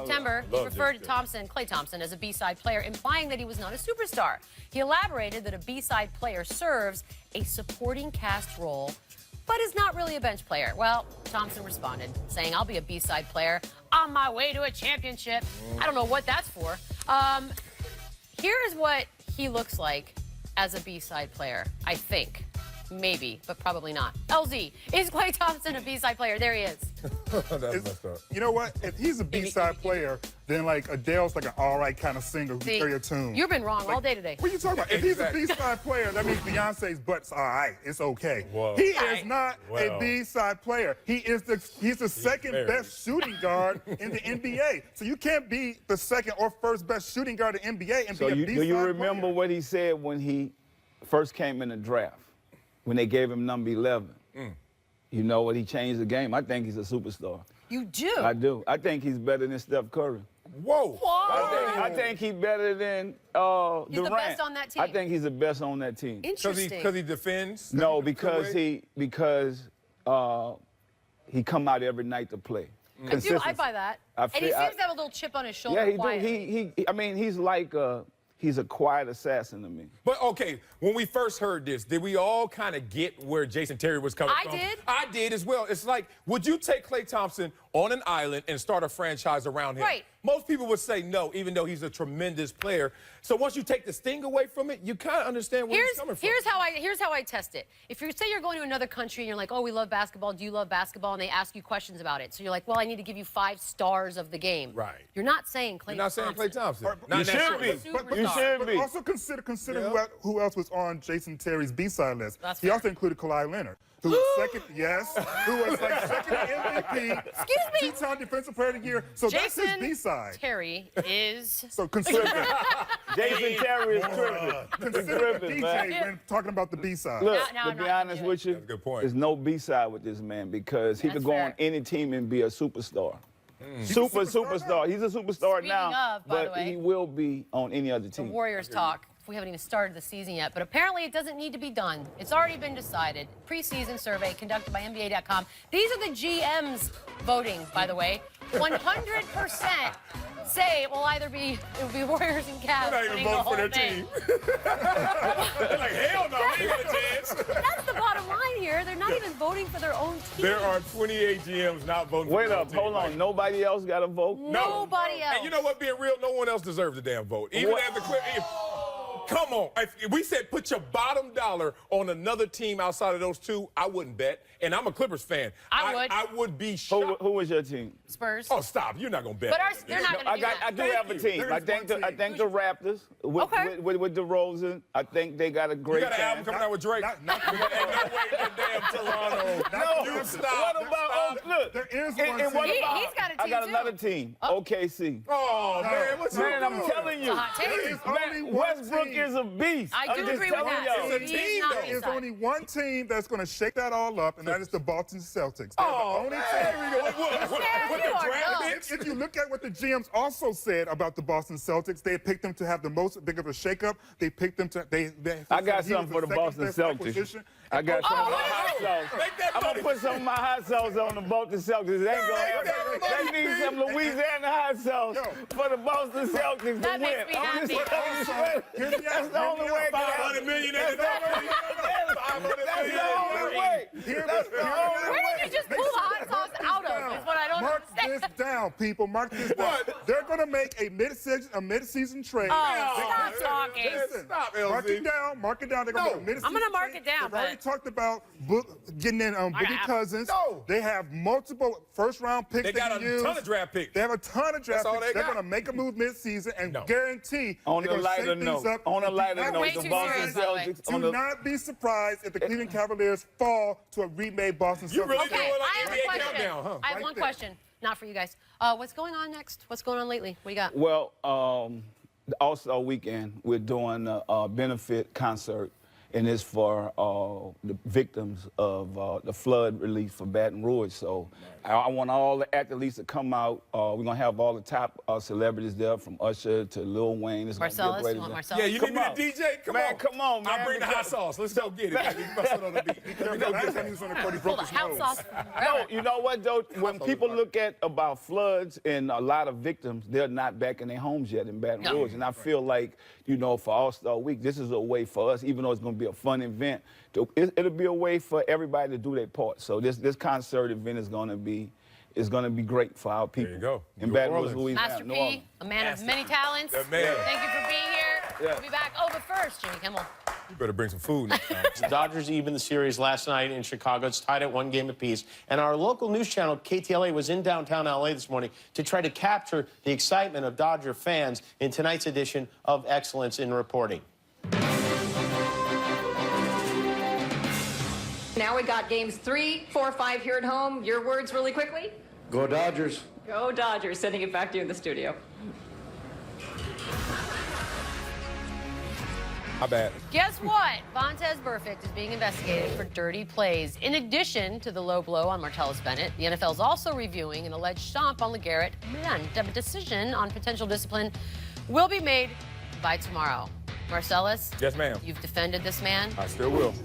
September, he referred to Klay Thompson, as a B-side player, implying that he was not a superstar. He elaborated that a B-side player serves a supporting cast role, but is not really a bench player. Well, Thompson responded, saying, I'll be a B-side player on my way to a championship. I don't know what that's for. Here is what he looks like as a B-side player, I think. Maybe, but probably not. LZ, is Klay Thompson a B-side player? There he is. That's messed up. You know what? If he's a B-side player, then like Odell's like an all right kind of singer who can carry a tune. You've been wrong all day today. What are you talking about? If he's a B-side player, that means Beyonce's butt's all right. It's okay. Whoa. He is not a B-side player. He's the second best shooting guard in the NBA. So you can't be the second or first best shooting guard in the NBA and be a B-side player. Do you remember what he said when he first came in the draft? When they gave him number 11. You know what? He changed the game. I think he's a superstar. You do? I do. I think he's better than Steph Curry. Whoa. I think he's better than Durant. He's the best on that team? I think he's the best on that team. Interesting. Because he defends? No, because he come out every night to play. I buy that. And he seems to have a little chip on his shoulder. Yeah, he do. I mean, he's like he's a quiet assassin to me. But, okay, when we first heard this, did we all kind of get where Jason Terry was coming from? I did. I did as well. It's like, would you take Klay Thompson on an island and start a franchise around him? Right. Most people would say no, even though he's a tremendous player. So once you take the sting away from it, you kind of understand where he's coming from. Here's how I test it. If you say you're going to another country and you're like, oh, we love basketball, do you love basketball? And they ask you questions about it. So you're like, well, I need to give you 5 stars of the game. Right. You're not saying Klay Thompson. You're not saying Klay Thompson. You should be. You should be. But also consider who else was on Jason Terry's B-side list. That's he fair. also included Kawhi Leonard, who was second, who was like second MVP. Excuse me. 2-time Defensive Player of the Year. So that's his Jason B-side. Terry is... So consider that. Jason Terry is tripping. Consider DJ when talking about the B-side. Look, Now to I'm be not honest gonna with you, That's a good point. there's no B-side with this man because he That's could go on fair. any team and be a superstar. Superstar. He's a superstar Speaking now, of, by the but way, he will be on any other the team. Warriors talk. We haven't even started the season yet, but apparently it doesn't need to be done. It's already been decided. Preseason survey conducted by NBA.com. These are the GMs voting, by the way. 100% say it will either be Warriors and Cavs. They're not even winning the voting for whole their thing. team. They're like, hell no, we ain't got a chance. That's the bottom line here. They're not even voting for their own team. There are 28 GMs not voting for Wait their up, own team. hold on. Nobody else got a vote? Nobody else. And you know what, being real, no one else deserves a damn vote. Even as the come on. If we said put your bottom dollar on another team outside of those two, I wouldn't bet. And I'm a Clippers fan. I would be shocked. Who was your team? Spurs. Oh, stop. You're not going to bet. But they're not going to do that. I do have a team. I think the Raptors with DeRozan. I think they got a great You got an album coming out with Drake. Ain't no way in damn Toronto. No, you stop. What about look? There is And one what team. about? He's got a team I got too. another team. OKC. Oh, man, what's Man, up? I'm telling you. hot take. There is only Man, one Westbrook team. is a beast. I do I'm just agree with telling that. y'all. It's a He's team, not though. There is B-side. only one team that's going to shake that all up, and that is the Boston Celtics. They're Oh, the only there team. we go. What you the are draft dumb. picks? If you look at what the GMs also said about the Boston Celtics, they picked them to have the most big of a shakeup. They picked them to I got he was something for the second Boston best Celtics. acquisition. I got some of my what is hot it? sauce. Make that I'm money. gonna put some of my hot sauce on the Boston Celtics. They ain't gonna. They need some Louisiana hot sauce for the Boston Celtics That to makes win. me I'm just happy. telling you, that's the only way. $500 million at the That's the only way. That's the only Where way. did you just pull the hot sauce out of? Is what I don't Mark understand. this down, people. Mark this down. What? They're going to make a mid-season trade. Oh, stop talking. Listen, Stop, mark LZ. it down. Mark it down. They're going to No. make a mid-season I'm gonna mark trade. it down, They've already but- talked about getting in Boogie Cousins. No. They have multiple first-round picks They got can a use. ton of draft picks. They have a ton of draft That's all picks. they They're got. going to make a move mid-season and No. guarantee On they're a gonna lighter shake things note, up. on a lighter Way note, too the Boston serious, by the way. Celtics. Do not be surprised if the Cleveland Cavaliers fall to a remade Boston Celtics. You really Okay, doing like I have a NBA question. countdown, huh? I have Right one there. question. Not for you guys. What's going on next? What's going on lately? What do you got? Well, also weekend we're doing a benefit concert and it's for the victims of the flood relief for Baton Rouge. So I want all the athletes to come out. We're going to have all the top celebrities there, from Usher to Lil Wayne. It's Marcellus, gonna be you want Marcellus? Yeah, you need me to DJ? Come on. Come on, man. I'll bring the hot sauce. Let's go get it. You must have on the beat. Pull the hot sauce. No, you know what, though? When people look at about floods and a lot of victims, they're not back in their homes yet in Baton Rouge. And I feel like, you know, for All-Star Week, this is a way for us, even though it's going to be a fun event, it'll be a way for everybody to do their part. So this concert event is going to be great for our people. There you go. In Baton Rouge, Louisiana. Master P, a man of many talents. Man. Thank you for being here. We'll be back. Oh, but first, Jimmy Kimmel. You better bring some food next time. The Dodgers even the series last night in Chicago. It's tied at 1 game apiece. And our local news channel, KTLA, was in downtown LA this morning to try to capture the excitement of Dodger fans in tonight's edition of Excellence in Reporting. Now we got games 3, 4, 5 here at home. Your words really quickly? Go Dodgers. Go Dodgers. Sending it back to you in the studio. My bad. Guess what? Vontaze Burfict is being investigated for dirty plays. In addition to the low blow on Marcellus Bennett, the NFL is also reviewing an alleged stomp on LeGarrette. Man, a decision on potential discipline will be made by tomorrow. Marcellus? Yes, ma'am. You've defended this man? I still will.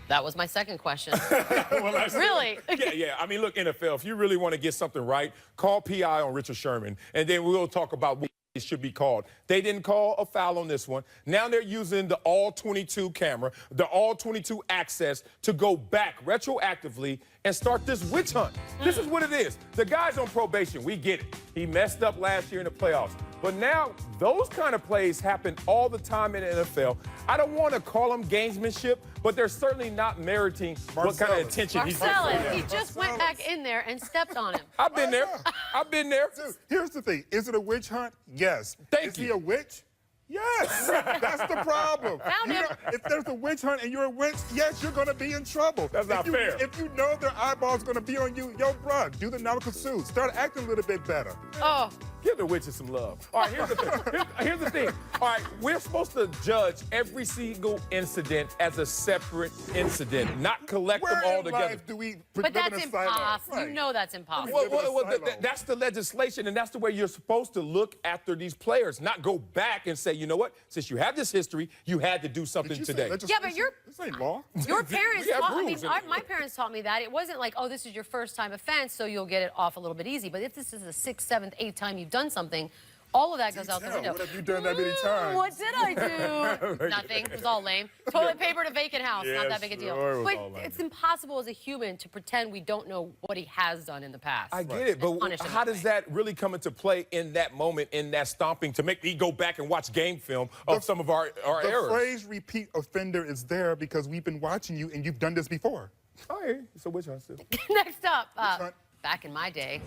That was my second question. Well, Really? Yeah. I mean, look, NFL, if you really want to get something right, call PI on Richard Sherman, and then we'll talk about what it should be called. They didn't call a foul on this one. Now they're using the all-22 camera, the all-22 access to go back retroactively and start this witch hunt. This is what it is. The guy's on probation. We get it. He messed up last year in the playoffs. But now those kind of plays happen all the time in the NFL. I don't want to call them gamesmanship, but they're certainly not meriting what kind of attention he's getting. Marcellus, he just went back in there and stepped on him. I've been there. I've been there. Dude, here's the thing. Is it a witch hunt? Yes. Thank Is you. he a witch? Yes. That's the problem. Found him. If there's a witch hunt and you're a witch, yes, you're going to be in trouble. That's not fair. If you know their eyeballs going to be on you, yo, bruh, do the nautical suit. Start acting a little bit better. Oh. Give the witches some love. All right, here's the thing. Here's the thing. All right, we're supposed to judge every single incident as a separate incident, not collect them all together. Life do we But that's impossible. Right. You know that's impossible. Well, that's the legislation, and that's the way you're supposed to look after these players, not go back and say, you know what, since you have this history, you had to do something today. Yeah, but this ain't law. Your parents We have taught me, rules. my parents taught me that. It wasn't like, oh, this is your first time offense, so you'll get it off a little bit easy. But if this is the 6th, 7th, 8th time you've done something, all of that goes out the window. What have you done that many times? What did I do? Nothing. It was all lame. Toilet paper to vacant house. Not that big a deal. Sure, but it's impossible as a human to pretend we don't know what he has done in the past. I get it, but how does that really come into play in that moment, in that stomping, to make me go back and watch game film of some of our errors? The phrase repeat offender is there because we've been watching you and you've done this before. Oh, yeah. So which one still? Next up, hunt? back in my day,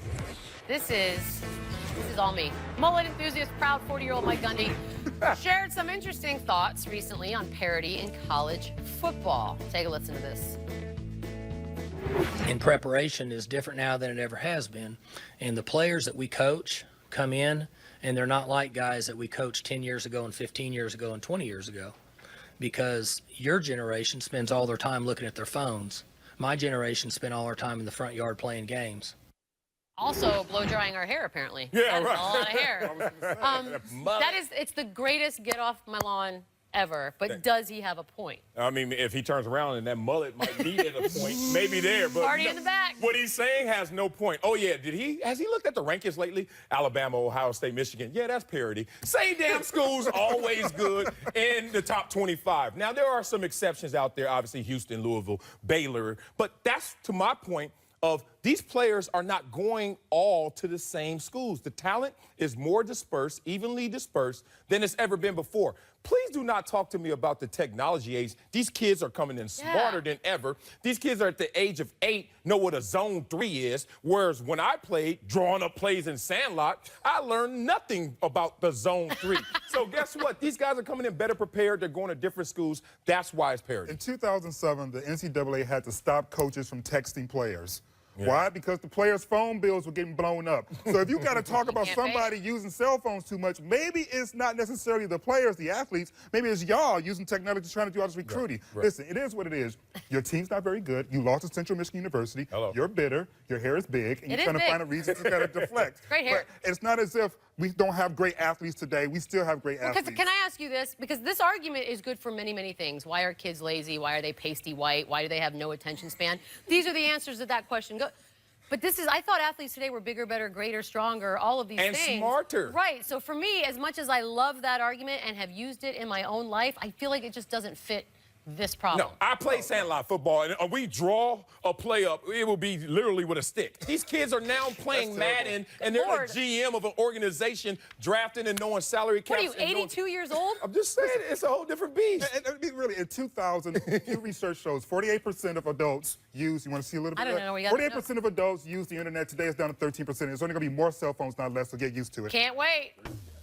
this is all me. Mullet enthusiast, proud 40-year-old Mike Gundy shared some interesting thoughts recently on parity in college football. Take a listen to this. In preparation is different now than it ever has been. And the players that we coach come in, and they're not like guys that we coached 10 years ago and 15 years ago and 20 years ago. Because your generation spends all their time looking at their phones. My generation spent all our time in the front yard playing games. Also, blow drying our hair, apparently. Yeah, That's right. a lot of hair. It's the greatest get off my lawn ever. But does he have a point? I mean, if he turns around and that mullet might be at a point, maybe there. But Party in the back. What he's saying has no point. Oh, yeah, has he looked at the rankings lately? Alabama, Ohio State, Michigan. Yeah, that's parity. Same damn schools, always good in the top 25. Now, there are some exceptions out there, obviously Houston, Louisville, Baylor. But that's to my point of these players are not going all to the same schools. The talent is more dispersed, evenly dispersed, than it's ever been before. Please do not talk to me about the technology age. These kids are coming in smarter than ever. These kids are at the age of 8, know what a zone 3 is, whereas when I played drawing up plays in Sandlot, I learned nothing about the zone 3. So guess what? These guys are coming in better prepared. They're going to different schools. That's why it's parity. In 2007, the NCAA had to stop coaches from texting players. Yeah. Why? Because the players' phone bills were getting blown up. So if you got to talk about somebody using cell phones too much, maybe it's not necessarily the players, the athletes. Maybe it's y'all using technology trying to do all this recruiting. Right. Listen, it is what it is. Your team's not very good. You lost to Central Michigan University. Hello. You're bitter. Your hair is big. And you're trying to find a reason to kind of deflect. Great hair. But it's not as if we don't have great athletes today. We still have great athletes. Can I ask you this? Because this argument is good for many, many things. Why are kids lazy? Why are they pasty white? Why do they have no attention span? These are the answers to that question. But I thought athletes today were bigger, better, greater, stronger, all of these things. And smarter. Right. So for me, as much as I love that argument and have used it in my own life, I feel like it just doesn't fit this problem. No, I play sandlot football, and we draw a play up. It will be literally with a stick. These kids are now playing Madden, and they're the GM of an organization, drafting and knowing salary caps. What are you, 82 years old? I'm just saying, it's a whole different beast. And really, in 2000, Pew Research shows 48% of adults use, you want to see a little bit I don't know. 48% of adults use the internet. Today it's down to 13%. There's only going to be more cell phones, not less, so get used to it. Can't wait.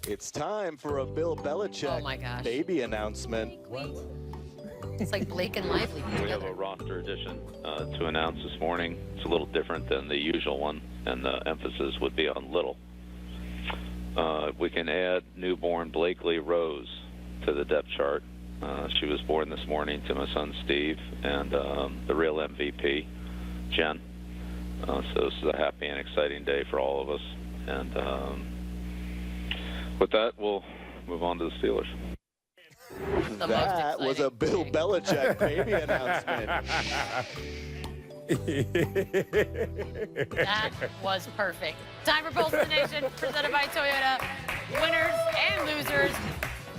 It's time for a Bill Belichick baby announcement. It's like Blake and Lively. We have a roster addition to announce this morning. It's a little different than the usual one, and the emphasis would be on little. We can add newborn Blakely Rose to the depth chart. She was born this morning to my son Steve and the real MVP, Jen. So this is a happy and exciting day for all of us. And with that, we'll move on to the Steelers. That was a Bill Belichick baby announcement. That was perfect. Time for Pulse of the Nation, presented by Toyota. Winners and losers.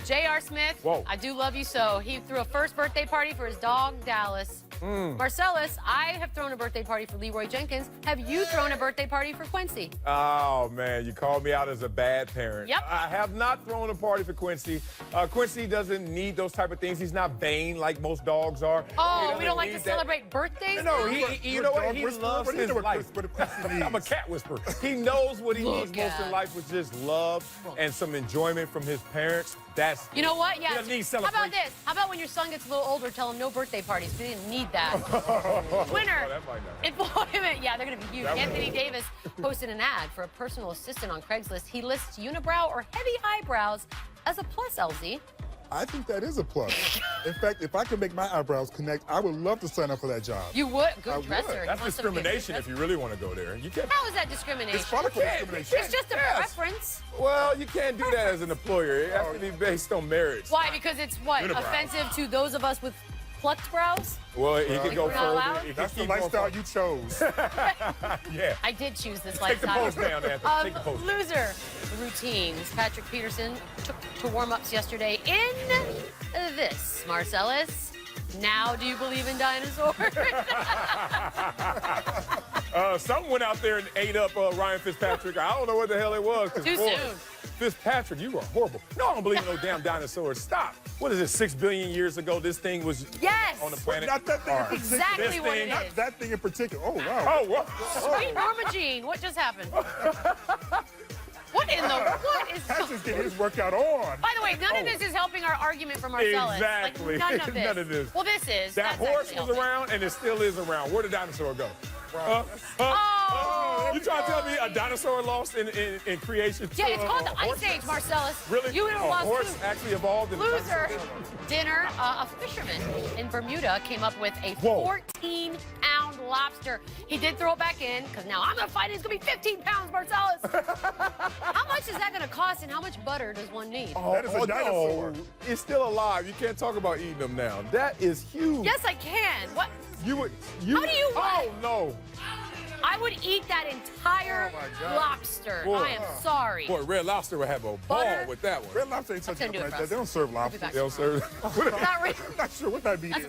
J.R. Smith, Whoa. I do love you so. He threw a first birthday party for his dog, Dallas. Marcellus, I have thrown a birthday party for Leroy Jenkins. Have you thrown a birthday party for Quincy? Oh, man, you called me out as a bad parent. Yep. I have not thrown a party for Quincy. Quincy doesn't need those type of things. He's not vain like most dogs are. Oh, we don't like to celebrate birthdays? No, you know what? He loves his life. I'm I'm a cat whisperer. He knows what he needs most in life, which is love and some enjoyment from his parents. That's You know what? He Yeah. doesn't need How celebration. about this? How about when your son gets a little older, tell him no birthday parties? We didn't need that. Winner. Oh, that might not. Employment. Yeah, they're going to be huge. Anthony Davis posted an ad for a personal assistant on Craigslist. He lists unibrow or heavy eyebrows as a plus, LZ. I think that is a plus. In fact, if I could make my eyebrows connect, I would love to sign up for that job. You would? I Good would. dresser. That's discrimination if you really want to go there. You can't. How is that discrimination? It's follicle discrimination. It's just a preference. Well, you can't do that as an employer. It has to be based on marriage. Why? Because it's what? Unibrow. Offensive to those of us with plucked brows? Well, he could go we're not further. allowed? He could That's the keep going lifestyle further. you chose. Yeah. I did choose this Take the lifestyle. post down, Anthony. Take the post. Loser routines. Patrick Peterson took to warm-ups yesterday in this. Marcellus, now do you believe in dinosaurs? Someone went out there and ate up Ryan Fitzpatrick. I don't know what the hell it was. Too boy, soon. Fitzpatrick, you were horrible. No, I don't believe in no damn dinosaurs. Stop. What is it, 6 billion years ago this thing was Yes. on the planet? Not that thing in particular. Exactly This what thing, it Not is. that thing in particular. Oh, wow. Oh, what? Sweet Norma Jean, what just happened? What is Patrick's getting his workout on. By the way, none of this is helping our argument for Marcellus. Exactly. Like, none of this. None of this. Well, this is. That That's horse actually was helping. around, and it still is around. Where'd the dinosaur go? Oh! You trying to tell me a dinosaur lost in creation? Yeah, to it's a called the horse? Ice Age, Marcellus. Really? You would have A lost horse too. actually evolved in Loser dinner. A fisherman in Bermuda came up with a 14-pound lobster. He did throw it back in because now I'm going to fight it. It's going to be 15 pounds, Marcellus. How much is that going to cost and how much butter does one need? That is a dinosaur. No. It's still alive. You can't talk about eating them now. That is huge. Yes, I can. What? You would. How do you Oh no. I would eat that entire Oh, my God. lobster. Boy. I am sorry. Boy, Red Lobster would have a Butter. ball with that one. Red lobster ain't That's touching gonna do up it like for that. They don't serve lobster. back They don't serve. Not really. I'm not sure what that meat is.